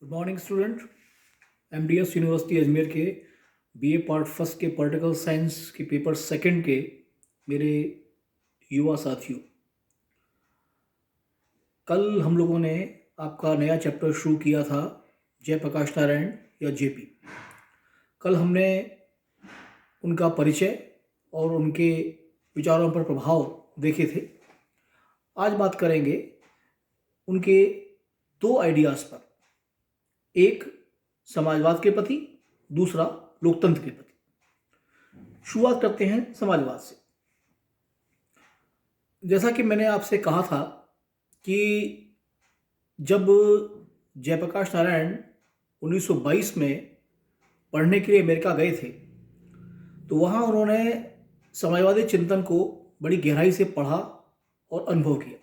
Good morning student. MDS university Ajmer के BA part first के political science के paper second के मेरे युवा साथियों, कल हम लोगों ने आपका नया चैप्टर शुरू किया था, जयप्रकाश नारायण या जेपी। कल हमने उनका परिचय और उनके विचारों पर प्रभाव देखे थे। आज बात करेंगे उनके दो आइडियाज़ पर, एक समाजवाद के प्रति, दूसरा लोकतंत्र के प्रति। शुरुआत करते हैं समाजवाद से। जैसा कि मैंने आपसे कहा था कि जब जयप्रकाश नारायण 1922 में पढ़ने के लिए अमेरिका गए थे तो वहाँ उन्होंने समाजवादी चिंतन को बड़ी गहराई से पढ़ा और अनुभव किया।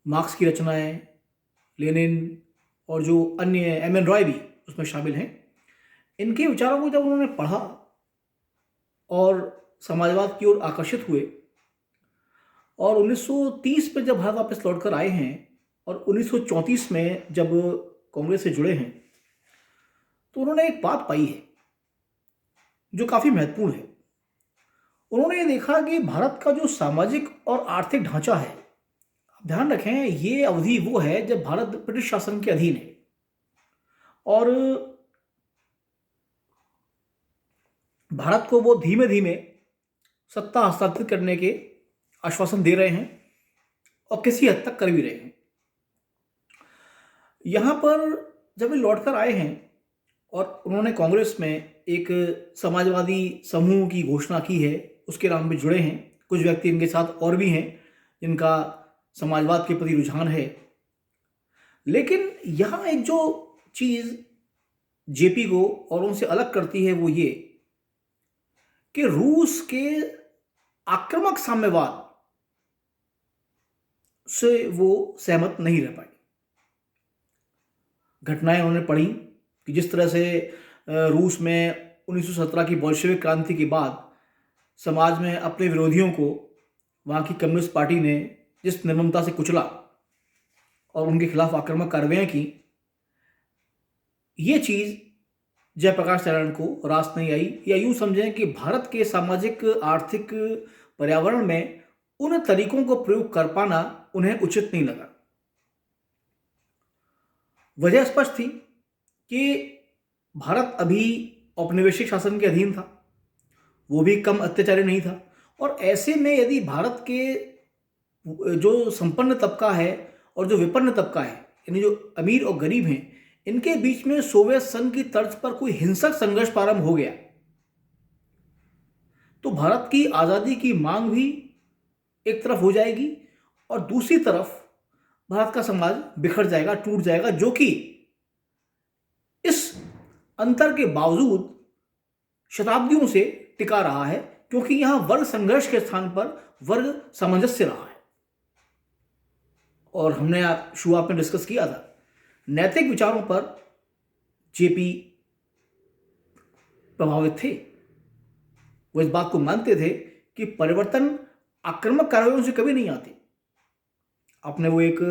मार्क्स की रचनाएं, लेनिन और जो अन्य एम.एन. रॉय भी उसमें शामिल हैं, इनके विचारों को जब उन्होंने पढ़ा और समाजवाद की ओर आकर्षित हुए और 1930 में जब भारत वापस लौटकर आए हैं और 1934 में जब कांग्रेस से जुड़े हैं तो उन्होंने एक बात पाई है जो काफ़ी महत्वपूर्ण है। उन्होंने ये देखा कि भारत का जो सामाजिक और आर्थिक ढांचा है, ध्यान रखें ये अवधि वो है जब भारत ब्रिटिश शासन के अधीन है और भारत को वो धीमे धीमे सत्ता हस्तांतरित करने के आश्वासन दे रहे हैं और किसी हद तक कर भी रहे हैं। यहाँ पर जब वे लौटकर आए हैं और उन्होंने कांग्रेस में एक समाजवादी समूह की घोषणा की है, उसके नाम में जुड़े हैं। कुछ व्यक्ति इनके साथ और भी हैं जिनका समाजवाद के प्रति रुझान है। लेकिन यहाँ एक जो चीज़ जेपी को और उनसे अलग करती है वो ये कि रूस के आक्रामक साम्यवाद से वो सहमत नहीं रह पाए। घटनाएं उन्होंने पढ़ी कि जिस तरह से रूस में 1917 की बोल्शेविक क्रांति के बाद समाज में अपने विरोधियों को वहाँ की कम्युनिस्ट पार्टी ने जिस निर्ममता से कुचला और उनके खिलाफ आक्रामक कार्रवाइयाँ की, ये चीज़ जयप्रकाश नारायण को रास नहीं आई। या यूँ समझें कि भारत के सामाजिक आर्थिक पर्यावरण में उन तरीकों को प्रयोग कर पाना उन्हें उचित नहीं लगा। वजह स्पष्ट थी कि भारत अभी औपनिवेशिक शासन के अधीन था, वो भी कम अत्याचारी नहीं था। और ऐसे में यदि भारत के जो संपन्न तबका है और जो विपन्न तबका है, यानी जो अमीर और गरीब हैं, इनके बीच में सोवियत संघ की तर्ज पर कोई हिंसक संघर्ष प्रारंभ हो गया तो भारत की आज़ादी की मांग भी एक तरफ हो जाएगी और दूसरी तरफ भारत का समाज बिखर जाएगा, टूट जाएगा, जो कि इस अंतर के बावजूद शताब्दियों से टिका रहा है, क्योंकि यहां वर्ग संघर्ष के स्थान पर वर्ग सामंजस्य रहा है। और हमने शुरुआत में डिस्कस किया था, नैतिक विचारों पर जेपी प्रभावित थे। वो इस बात को मानते थे कि परिवर्तन आक्रामक कार्रवाइयों से कभी नहीं आते। आपने वो एक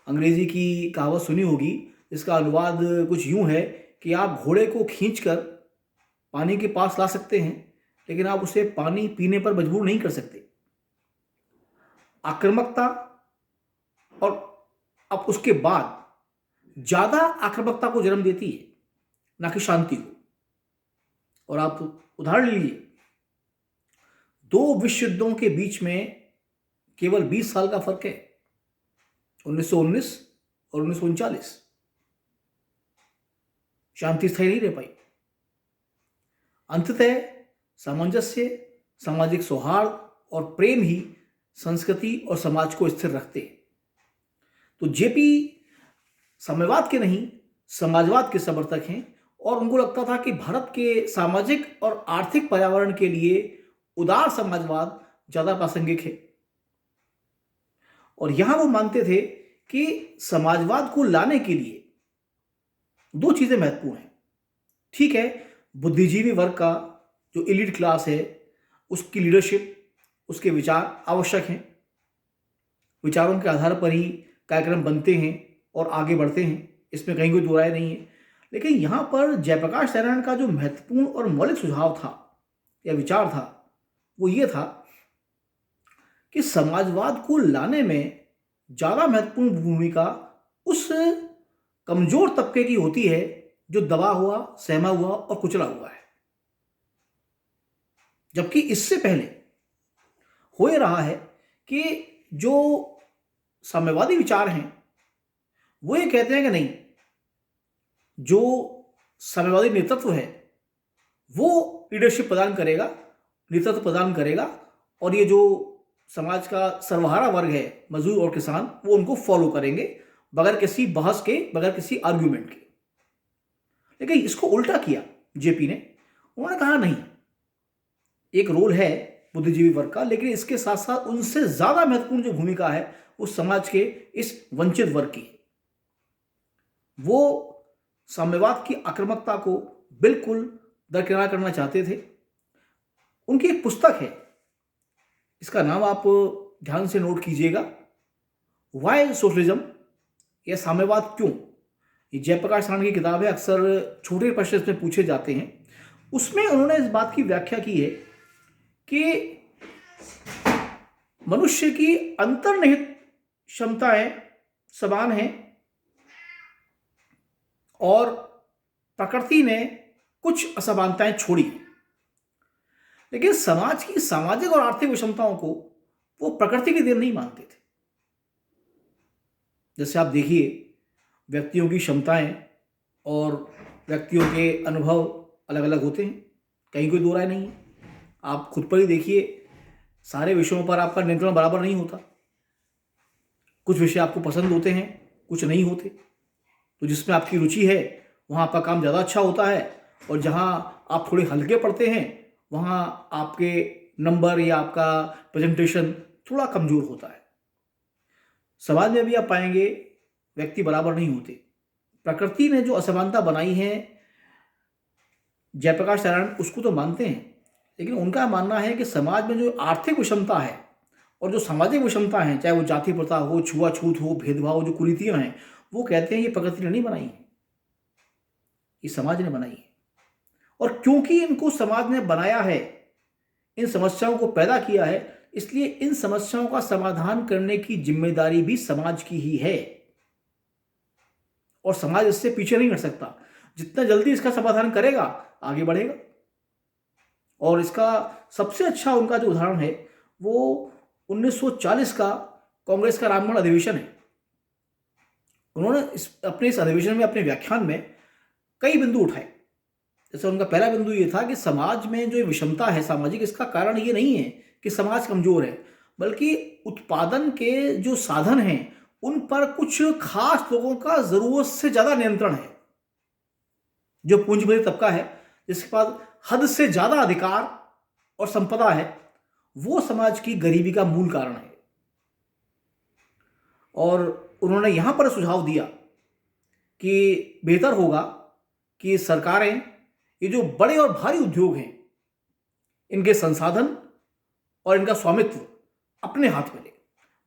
अंग्रेजी की कहावत सुनी होगी, इसका अनुवाद कुछ यूं है कि आप घोड़े को खींचकर पानी के पास ला सकते हैं, लेकिन आप उसे पानी पीने पर मजबूर नहीं कर सकते। आक्रामकता और अब उसके बाद ज्यादा आक्रामकता को जन्म देती है, ना कि शांति को। और आप उदाहरण लीजिए, दो विश्व युद्धों के बीच में केवल 20 साल का फर्क है, 1919 और 1939। शांति स्थायी नहीं रह पाई। अंततः सामंजस्य, सामाजिक सौहार्द और प्रेम ही संस्कृति और समाज को स्थिर रखते हैं। तो जेपी साम्यवाद के नहीं, समाजवाद के समर्थक हैं और उनको लगता था कि भारत के सामाजिक और आर्थिक पर्यावरण के लिए उदार समाजवाद ज्यादा प्रासंगिक है। और यहां वो मानते थे कि समाजवाद को लाने के लिए दो चीजें महत्वपूर्ण हैं। ठीक है, बुद्धिजीवी वर्ग का जो एलीट क्लास है उसकी लीडरशिप, उसके विचार आवश्यक हैं। विचारों के आधार पर ही कार्यक्रम बनते हैं और आगे बढ़ते हैं, इसमें कहीं कोई दो राय नहीं है। लेकिन यहाँ पर जयप्रकाश नारायण का जो महत्वपूर्ण और मौलिक सुझाव था या विचार था, वो ये था कि समाजवाद को लाने में ज़्यादा महत्वपूर्ण भूमिका उस कमजोर तबके की होती है जो दबा हुआ, सहमा हुआ और कुचला हुआ है। जबकि इससे पहले हो ये रहा है कि जो साम्यवादी विचार हैं वो ये कहते हैं कि नहीं, जो साम्यवादी नेतृत्व है वो लीडरशिप प्रदान करेगा, नेतृत्व प्रदान करेगा, और ये जो समाज का सर्वहारा वर्ग है, मजदूर और किसान, वो उनको फॉलो करेंगे बगैर किसी बहस के, बगैर किसी आर्ग्यूमेंट के। लेकिन इसको उल्टा किया जेपी ने। उन्होंने कहा नहीं, एक रोल है बुद्धिजीवी वर्ग का, लेकिन इसके साथ साथ उनसे ज्यादा महत्वपूर्ण जो भूमिका है वो समाज के इस वंचित वर्ग की है। वो साम्यवाद की आक्रामकता को बिल्कुल दरकिनार करना चाहते थे। उनकी एक पुस्तक है, इसका नाम आप ध्यान से नोट कीजिएगा, वाई सोशलिज्म, या साम्यवाद क्यों। ये जयप्रकाश नारायण की किताब है, अक्सर छोटे प्रश्न इसमें पूछे जाते हैं। उसमें उन्होंने इस बात की व्याख्या की है कि मनुष्य की अंतर्निहित क्षमताएं समान हैं और प्रकृति ने कुछ असमानताएं छोड़ी, लेकिन समाज की सामाजिक और आर्थिक विषमताओं को वो प्रकृति की देन नहीं मानते थे। जैसे आप देखिए, व्यक्तियों की क्षमताएं और व्यक्तियों के अनुभव अलग अलग होते हैं, कहीं कोई दो राय नहीं है। आप खुद पर ही देखिए, सारे विषयों पर आपका नियंत्रण बराबर नहीं होता। कुछ विषय आपको पसंद होते हैं, कुछ नहीं होते। तो जिसमें आपकी रुचि है वहाँ आपका काम ज़्यादा अच्छा होता है, और जहाँ आप थोड़े हल्के पड़ते हैं वहाँ आपके नंबर या आपका प्रेजेंटेशन थोड़ा कमज़ोर होता है। समाज में भी आप पाएंगे व्यक्ति बराबर नहीं होते। प्रकृति ने जो असमानता बनाई है, जयप्रकाश नारायण उसको तो मानते हैं, लेकिन उनका मानना है कि समाज में जो आर्थिक विषमता है और जो सामाजिक विषमता है, चाहे वो जाति प्रथा हो, छुआछूत हो, भेदभाव, जो कुरीतियां हैं, वो कहते हैं ये प्रकृति ने नहीं बनाई है, ये समाज ने बनाई है। और क्योंकि इनको समाज ने बनाया है, इन समस्याओं को पैदा किया है, इसलिए इन समस्याओं का समाधान करने की जिम्मेदारी भी समाज की ही है, और समाज इससे पीछे नहीं हट सकता। जितना जल्दी इसका समाधान करेगा आगे बढ़ेगा। और इसका सबसे अच्छा उनका जो उदाहरण है वो 1940 का कांग्रेस का रामगढ़ अधिवेशन है। उन्होंने अपने इस अधिवेशन में, अपने व्याख्यान में कई बिंदु उठाए। जैसे उनका पहला बिंदु ये था कि समाज में जो विषमता है सामाजिक, इसका कारण ये नहीं है कि समाज कमजोर है, बल्कि उत्पादन के जो साधन हैं उन पर कुछ खास लोगों का जरूरत से ज्यादा नियंत्रण है। जो पूंजीपति तबका है, जिसके पास हद से ज्यादा अधिकार और संपदा है, वो समाज की गरीबी का मूल कारण है। और उन्होंने यहां पर सुझाव दिया कि बेहतर होगा कि सरकारें ये जो बड़े और भारी उद्योग हैं, इनके संसाधन और इनका स्वामित्व अपने हाथ में ले,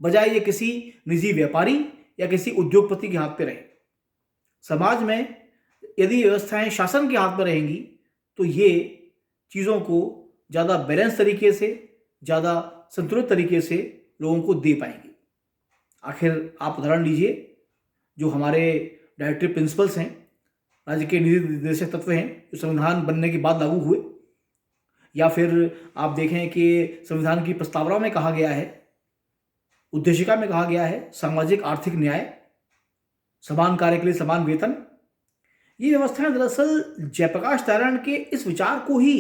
बजाय ये किसी निजी व्यापारी या किसी उद्योगपति के हाथ पे रहे। समाज में यदि व्यवस्थाएं शासन के हाथ में रहेंगी तो ये चीज़ों को ज़्यादा बैलेंस तरीके से, ज़्यादा संतुलित तरीके से लोगों को दे पाएंगी। आखिर आप उदाहरण लीजिए, जो हमारे डायरेक्टिव प्रिंसिपल्स हैं, राज्य के नीति निर्देशक तत्व हैं, जो संविधान बनने के बाद लागू हुए, या फिर आप देखें कि संविधान की प्रस्तावना में कहा गया है, उद्देशिका में कहा गया है, सामाजिक आर्थिक न्याय, समान कार्य के लिए समान वेतन। ये व्यवस्थाएं दरअसल जयप्रकाश नारायण के इस विचार को ही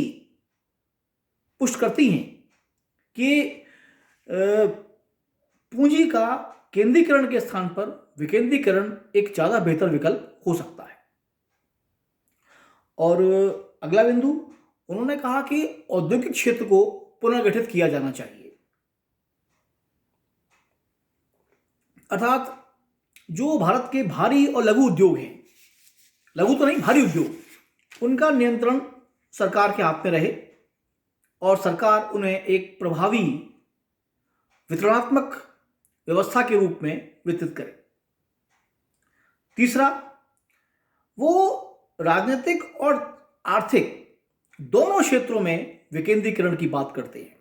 पुष्ट करती हैं कि पूंजी का केंद्रीकरण के स्थान पर विकेंद्रीकरण एक ज्यादा बेहतर विकल्प हो सकता है। और अगला बिंदु, उन्होंने कहा कि औद्योगिक क्षेत्र को पुनर्गठित किया जाना चाहिए। अर्थात जो भारत के भारी और लघु उद्योग हैं, लघु तो नहीं, भारी उद्योग, उनका नियंत्रण सरकार के हाथ में रहे और सरकार उन्हें एक प्रभावी वितरणात्मक व्यवस्था के रूप में वितरित करे। तीसरा, वो राजनीतिक और आर्थिक दोनों क्षेत्रों में विकेंद्रीकरण की बात करते हैं,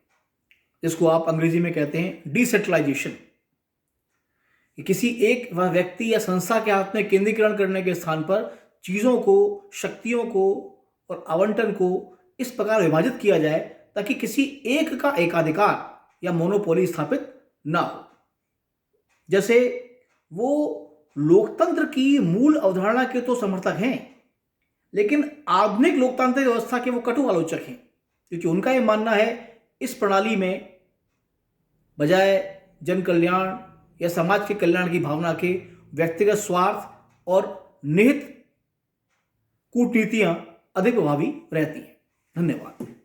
जिसको आप अंग्रेजी में कहते हैं डिसेंट्रलाइजेशन। किसी एक व्यक्ति या संस्था के हाथ में केंद्रीकरण करने के स्थान पर चीजों को, शक्तियों को और आवंटन को इस प्रकार विभाजित किया जाए ताकि किसी एक का एकाधिकार या मोनोपोली स्थापित ना हो। जैसे वो लोकतंत्र की मूल अवधारणा के तो समर्थक हैं, लेकिन आधुनिक लोकतांत्रिक व्यवस्था के वो कटु आलोचक हैं, क्योंकि उनका यह मानना है इस प्रणाली में बजाय जन कल्याण या समाज के कल्याण की भावना के व्यक्तिगत स्वार्थ और निहित कूटनीतियां अधिक प्रभावी रहती हैं। धन्यवाद।